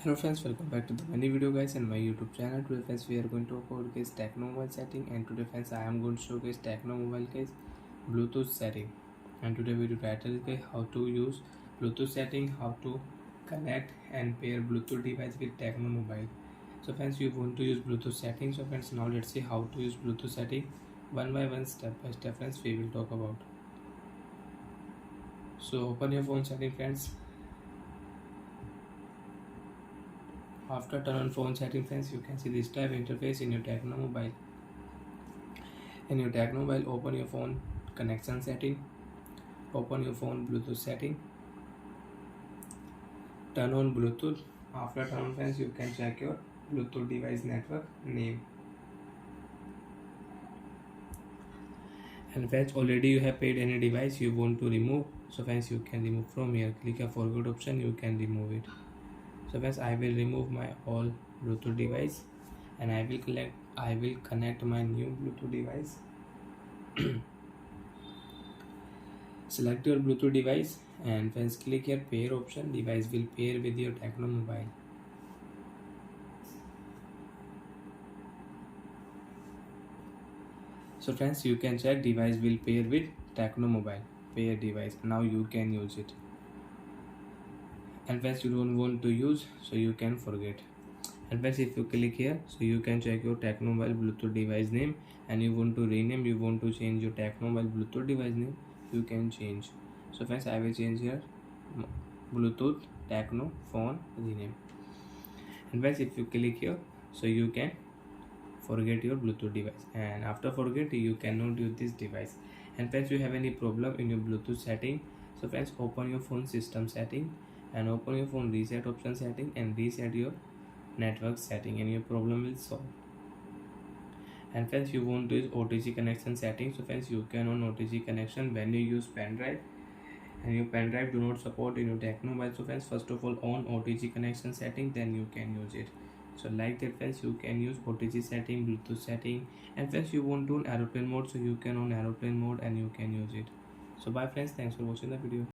Hello friends, welcome back to the many video guys and my YouTube channel. Today friends we are going to talk about guys Tecno mobile setting, and today friends I am going to show guys Tecno mobile guys Bluetooth setting. And today video title is guys how to use Bluetooth setting, how to connect and pair Bluetooth device with Tecno mobile. So friends, you want to use Bluetooth setting. So friends, now let's see how to use Bluetooth setting one by one, step by step friends we will talk about. So open your phone setting friends. After turn on phone setting friends, you can see this type interface in your Tecno mobile. In your Tecno mobile, open your phone connection setting, open your phone Bluetooth setting, turn on Bluetooth. After turn on friends, you can check your Bluetooth device network name. And friends, already you have paid any device you want to remove, so friends you can remove from here. Click a forget option, you can remove it. So friends, I will remove my all Bluetooth device and I will connect my new Bluetooth device. Select your Bluetooth device and friends click here pair option. Device will pair with your Tecno mobile. So friends, you can check device will pair with Tecno mobile. Pair device. Now you can use it. And friends, you don't want to use, so you can forget. And friends, if you click here, so you can check your Tecno mobile Bluetooth device name, and you want to rename, you want to change your Tecno mobile Bluetooth device name, you can change. So friends, I will change here Bluetooth Tecno phone rename. And friends, if you click here, so you can forget your Bluetooth device, and after forget you cannot use this device. And friends, you have any problem in your Bluetooth setting, so friends open your phone system setting and open your phone reset option setting and reset your network setting, and your problem will solve. And friends, you want to use OTG connection setting, so friends you can on OTG connection when you use pen drive and your pen drive do not support in your Tecno mobile. So friends, first of all on OTG connection setting, then you can use it. So like that friends, you can use OTG setting, Bluetooth setting. And friends, you want to on aeroplane mode, so you can on aeroplane mode and you can use it. So bye friends, thanks for watching the video.